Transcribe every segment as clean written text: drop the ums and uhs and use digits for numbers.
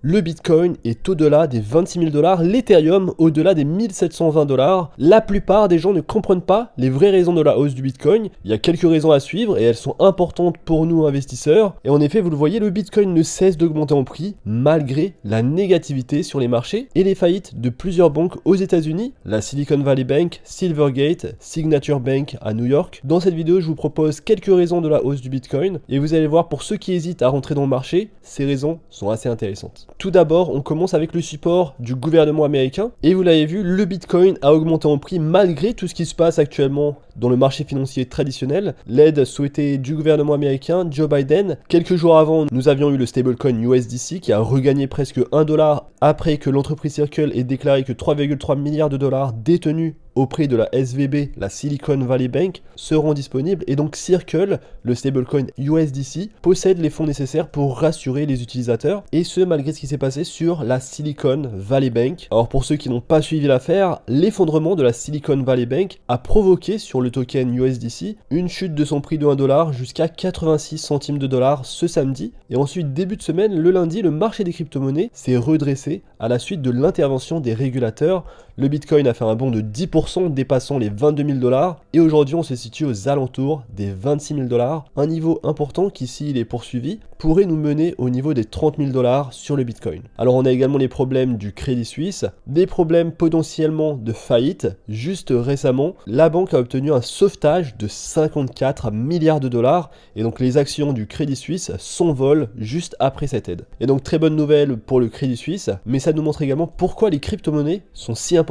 Le Bitcoin est au-delà des 26 000 $, l'Ethereum au-delà des 1720 $. La plupart des gens ne comprennent pas les vraies raisons de la hausse du Bitcoin. Il y a quelques raisons à suivre et elles sont importantes pour nous investisseurs. Et en effet, vous le voyez, le Bitcoin ne cesse d'augmenter en prix malgré la négativité sur les marchés et les faillites de plusieurs banques aux États-Unis, la Silicon Valley Bank, Silvergate, Signature Bank à New York. Dans cette vidéo, je vous propose quelques raisons de la hausse du Bitcoin et vous allez voir, pour ceux qui hésitent à rentrer dans le marché, ces raisons sont assez intéressantes. Tout d'abord, on commence avec le support du gouvernement américain. Et vous l'avez vu, le Bitcoin a augmenté en prix malgré tout ce qui se passe actuellement dans le marché financier traditionnel. L'aide souhaitée du gouvernement américain, Joe Biden. Quelques jours avant, nous avions eu le stablecoin USDC qui a regagné presque 1 $ après que l'entreprise Circle ait déclaré que 3,3 milliards de dollars détenus auprès de la SVB, la Silicon Valley Bank, seront disponibles. Et donc Circle, le stablecoin USDC, possède les fonds nécessaires pour rassurer les utilisateurs, et ce malgré ce qui s'est passé sur la Silicon Valley Bank. Alors pour ceux qui n'ont pas suivi l'affaire, l'effondrement de la Silicon Valley Bank a provoqué sur le token USDC une chute de son prix de 1 $ jusqu'à 86 centimes de dollars ce samedi. Et ensuite, début de semaine, le lundi, le marché des crypto-monnaies s'est redressé à la suite de l'intervention des régulateurs. Le Bitcoin a fait un bond de 10%, dépassant les 22 000 $, et aujourd'hui on se situe aux alentours des 26 000 $, un niveau important qui, s'il est poursuivi, pourrait nous mener au niveau des 30 000 $ sur le Bitcoin. Alors on a également les problèmes du Crédit Suisse, des problèmes potentiellement de faillite. Juste récemment, la banque a obtenu un sauvetage de 54 milliards de dollars, et donc les actions du Crédit Suisse s'envolent juste après cette aide. Et donc très bonne nouvelle pour le Crédit Suisse, mais ça nous montre également pourquoi les crypto-monnaies sont si importantes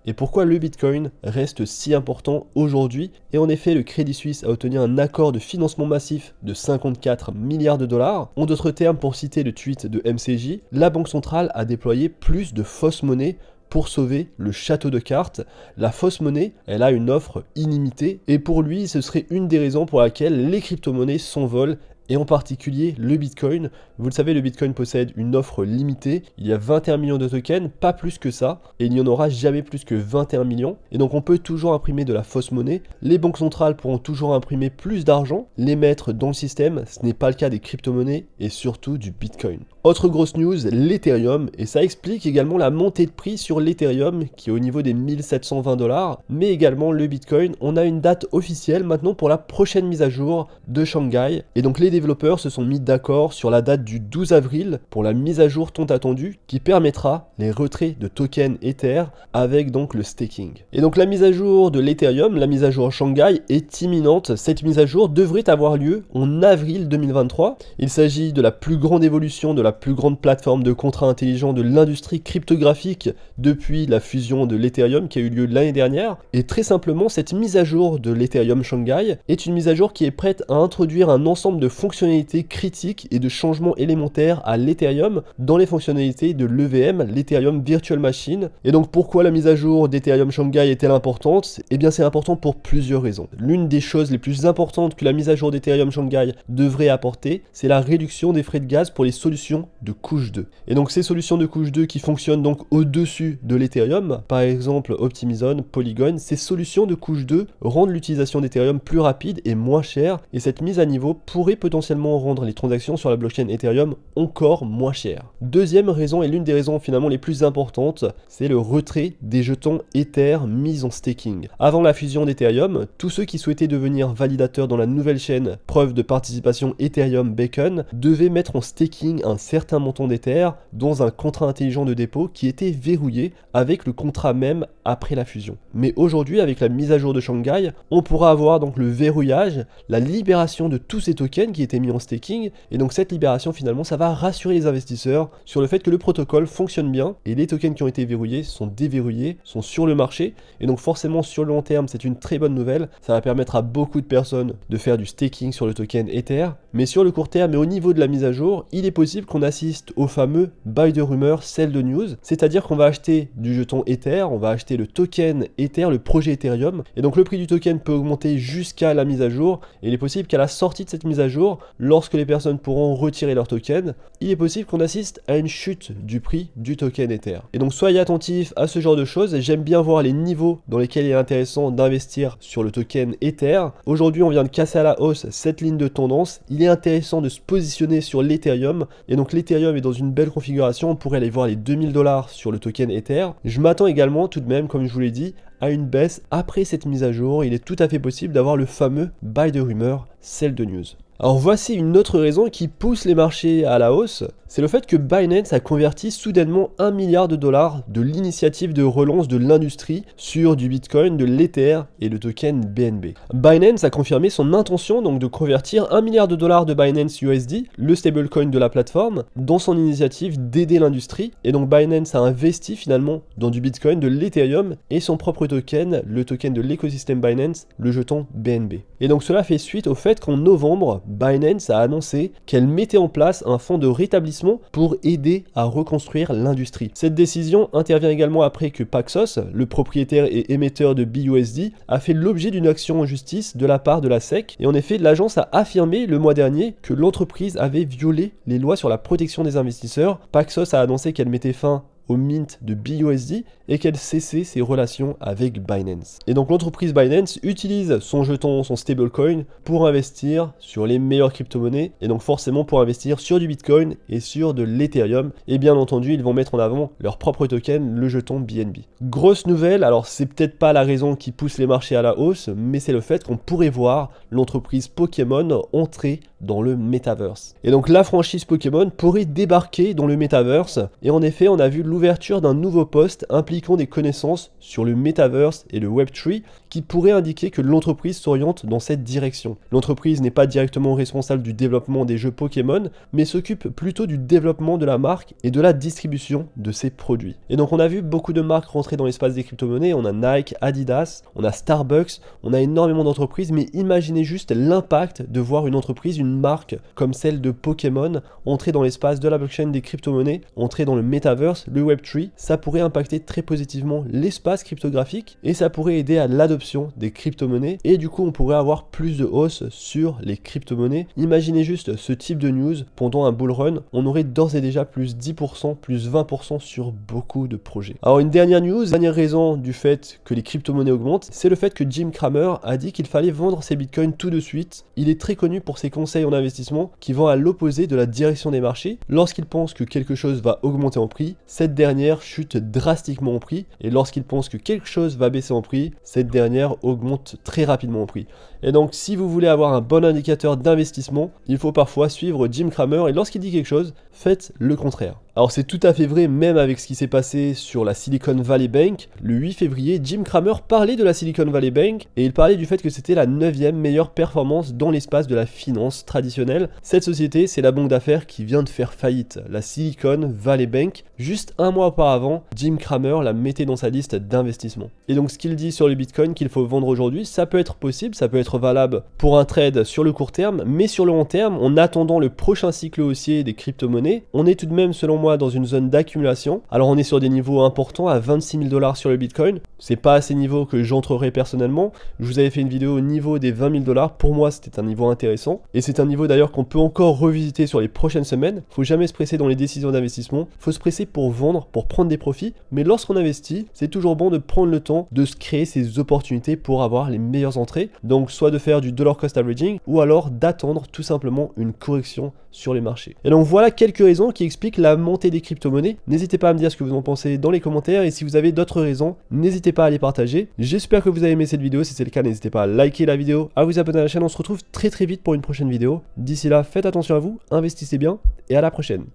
et pourquoi le Bitcoin reste si important aujourd'hui. Et en effet, le Crédit Suisse a obtenu un accord de financement massif de 54 milliards de dollars. En d'autres termes, pour citer le tweet de MCJ, la Banque centrale a déployé plus de fausses monnaies pour sauver le château de cartes. La fausse monnaie, elle a une offre illimitée, et pour lui, ce serait une des raisons pour laquelle les crypto-monnaies s'envolent, et en particulier le Bitcoin. Vous le savez, le Bitcoin possède une offre limitée. Il y a 21 millions de tokens, pas plus que ça, et il n'y en aura jamais plus que 21 millions. Et donc on peut toujours imprimer de la fausse monnaie. Les banques centrales pourront toujours imprimer plus d'argent, les mettre dans le système. Ce n'est pas le cas des crypto-monnaies et surtout du Bitcoin. Autre grosse news, l'Ethereum, et ça explique également la montée de prix sur l'Ethereum qui est au niveau des 1720 $, mais également le Bitcoin. On a une date officielle maintenant pour la prochaine mise à jour de Shanghai, et donc les développeurs se sont mis d'accord sur la date du 12 avril pour la mise à jour tant attendue qui permettra les retraits de tokens Ether avec donc le staking. Et donc la mise à jour de l'Ethereum, la mise à jour Shanghai est imminente. Cette mise à jour devrait avoir lieu en avril 2023. Il s'agit de la plus grande évolution de la plus grande plateforme de contrats intelligents de l'industrie cryptographique depuis la fusion de l'Ethereum qui a eu lieu l'année dernière. Et très simplement, cette mise à jour de l'Ethereum Shanghai est une mise à jour qui est prête à introduire un ensemble de fonctionnalités critiques et de changements élémentaires à l'Ethereum dans les fonctionnalités de l'EVM, l'Ethereum Virtual Machine. Et donc pourquoi la mise à jour d'Ethereum Shanghai est-elle importante? Eh bien c'est important pour plusieurs raisons. L'une des choses les plus importantes que la mise à jour d'Ethereum Shanghai devrait apporter, c'est la réduction des frais de gaz pour les solutions de couche 2. Et donc ces solutions de couche 2 qui fonctionnent donc au-dessus de l'Ethereum, par exemple Optimizon, Polygon, ces solutions de couche 2 rendent l'utilisation d'Ethereum plus rapide et moins chère, et cette mise à niveau pourrait potentiellement rendre les transactions sur la blockchain Ethereum encore moins chères. Deuxième raison, et l'une des raisons finalement les plus importantes, c'est le retrait des jetons Ether mis en staking. Avant la fusion d'Ethereum, tous ceux qui souhaitaient devenir validateurs dans la nouvelle chaîne preuve de participation Ethereum Beacon devaient mettre en staking un certain montant d'Ether dans un contrat intelligent de dépôt qui était verrouillé avec le contrat même après la fusion. Mais aujourd'hui, avec la mise à jour de Shanghai, on pourra avoir donc le verrouillage, la libération de tous ces tokens qui étaient mis en staking, et donc cette libération finalement ça va rassurer les investisseurs sur le fait que le protocole fonctionne bien et les tokens qui ont été verrouillés sont déverrouillés, sont sur le marché, et donc forcément sur le long terme c'est une très bonne nouvelle. Ça va permettre à beaucoup de personnes de faire du staking sur le token Ether, mais sur le court terme et au niveau de la mise à jour, il est possible qu'on assiste au fameux buy de rumeur, sell de news, c'est-à-dire qu'on va acheter du jeton Ether, on va acheter le token Ether, le projet Ethereum, et donc le prix du token peut augmenter jusqu'à la mise à jour, et il est possible qu'à la sortie de cette mise à jour, lorsque les personnes pourront retirer leur token, il est possible qu'on assiste à une chute du prix du token Ether. Et donc soyez attentifs à ce genre de choses, et j'aime bien voir les niveaux dans lesquels il est intéressant d'investir sur le token Ether. Aujourd'hui on vient de casser à la hausse cette ligne de tendance, il est intéressant de se positionner sur l'Ethereum, et donc que l'Ethereum est dans une belle configuration, on pourrait aller voir les 2000 $ sur le token Ether. Je m'attends également tout de même, comme je vous l'ai dit, à une baisse après cette mise à jour. Il est tout à fait possible d'avoir le fameux buy de rumeur, sell de news. Alors voici une autre raison qui pousse les marchés à la hausse, c'est le fait que Binance a converti soudainement 1 milliard de dollars de l'initiative de relance de l'industrie sur du Bitcoin, de l'Ether et le token BNB. Binance a confirmé son intention donc de convertir 1 milliard de dollars de Binance USD, le stablecoin de la plateforme, dans son initiative d'aider l'industrie. Et donc Binance a investi finalement dans du Bitcoin, de l'Ethereum et son propre token, le token de l'écosystème Binance, le jeton BNB. Et donc cela fait suite au fait qu'en novembre, Binance a annoncé qu'elle mettait en place un fonds de rétablissement pour aider à reconstruire l'industrie. Cette décision intervient également après que Paxos, le propriétaire et émetteur de BUSD, a fait l'objet d'une action en justice de la part de la SEC. Et en effet, l'agence a affirmé le mois dernier que l'entreprise avait violé les lois sur la protection des investisseurs. Paxos a annoncé qu'elle mettait fin au mint de BUSD et qu'elle cessait ses relations avec Binance. Et donc l'entreprise Binance utilise son jeton, son stablecoin pour investir sur les meilleures crypto-monnaies et donc forcément pour investir sur du Bitcoin et sur de l'Ethereum. Et bien entendu, ils vont mettre en avant leur propre token, le jeton BNB. Grosse nouvelle, alors c'est peut-être pas la raison qui pousse les marchés à la hausse, mais c'est le fait qu'on pourrait voir l'entreprise Pokémon entrer dans le Metaverse. Et donc la franchise Pokémon pourrait débarquer dans le Metaverse. Et en effet, on a vu l'ouverture d'un nouveau poste impliquant des connaissances sur le Metaverse et le Web3 qui pourrait indiquer que l'entreprise s'oriente dans cette direction. L'entreprise n'est pas directement responsable du développement des jeux Pokémon, mais s'occupe plutôt du développement de la marque et de la distribution de ses produits. Et donc on a vu beaucoup de marques rentrer dans l'espace des crypto-monnaies, on a Nike, Adidas, on a Starbucks, on a énormément d'entreprises, mais imaginez juste l'impact de voir une entreprise, une marque comme celle de Pokémon entrer dans l'espace de la blockchain des crypto-monnaies, entrer dans le Metaverse, le Web3, ça pourrait impacter très positivement l'espace cryptographique et ça pourrait aider à l'adoption des crypto-monnaies et du coup on pourrait avoir plus de hausse sur les crypto-monnaies. Imaginez juste ce type de news pendant un bull run, on aurait d'ores et déjà plus 10%, plus 20% sur beaucoup de projets. Alors une dernière news, dernière raison du fait que les crypto-monnaies augmentent, c'est le fait que Jim Cramer a dit qu'il fallait vendre ses bitcoins tout de suite. Il est très connu pour ses conseils en investissement qui vont à l'opposé de la direction des marchés. Lorsqu'il pense que quelque chose va augmenter en prix, cette dernière chute drastiquement en prix et lorsqu'il pense que quelque chose va baisser en prix, cette dernière augmente très rapidement en prix. Et donc si vous voulez avoir un bon indicateur d'investissement, il faut parfois suivre Jim Cramer et lorsqu'il dit quelque chose, faites le contraire. Alors c'est tout à fait vrai même avec ce qui s'est passé sur la Silicon Valley Bank. Le 8 février, Jim Cramer parlait de la Silicon Valley Bank et il parlait du fait que c'était la 9e meilleure performance dans l'espace de la finance traditionnelle. Cette société, c'est la banque d'affaires qui vient de faire faillite, la Silicon Valley Bank. Juste un mois auparavant, Jim Cramer la mettait dans sa liste d'investissement. Et donc ce qu'il dit sur le Bitcoin qu'il faut vendre aujourd'hui, ça peut être possible, ça peut être valable pour un trade sur le court terme, mais sur le long terme, en attendant le prochain cycle haussier des crypto-monnaies, on est tout de même selon moi dans une zone d'accumulation. Alors on est sur des niveaux importants à 26 000 $ sur le Bitcoin. C'est pas à ces niveaux que j'entrerai personnellement. Je vous avais fait une vidéo au niveau des 20 000 $. Pour moi, c'était un niveau intéressant. Et c'est un niveau d'ailleurs qu'on peut encore revisiter sur les prochaines semaines. Faut jamais se presser dans les décisions d'investissement. Faut se presser pour vendre, pour prendre des profits. Mais lorsqu'on investit, c'est toujours bon de prendre le temps de se créer ces opportunités pour avoir les meilleures entrées. Donc soit de faire du dollar cost averaging ou alors d'attendre tout simplement une correction sur les marchés. Et donc voilà quelques raisons qui expliquent la montée des crypto-monnaies. N'hésitez pas à me dire ce que vous en pensez dans les commentaires et si vous avez d'autres raisons, n'hésitez pas à les partager. J'espère que vous avez aimé cette vidéo. Si c'est le cas, n'hésitez pas à liker la vidéo, à vous abonner à la chaîne. On se retrouve très vite pour une prochaine vidéo. D'ici là, faites attention à vous, investissez bien et à la prochaine.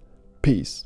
Peace.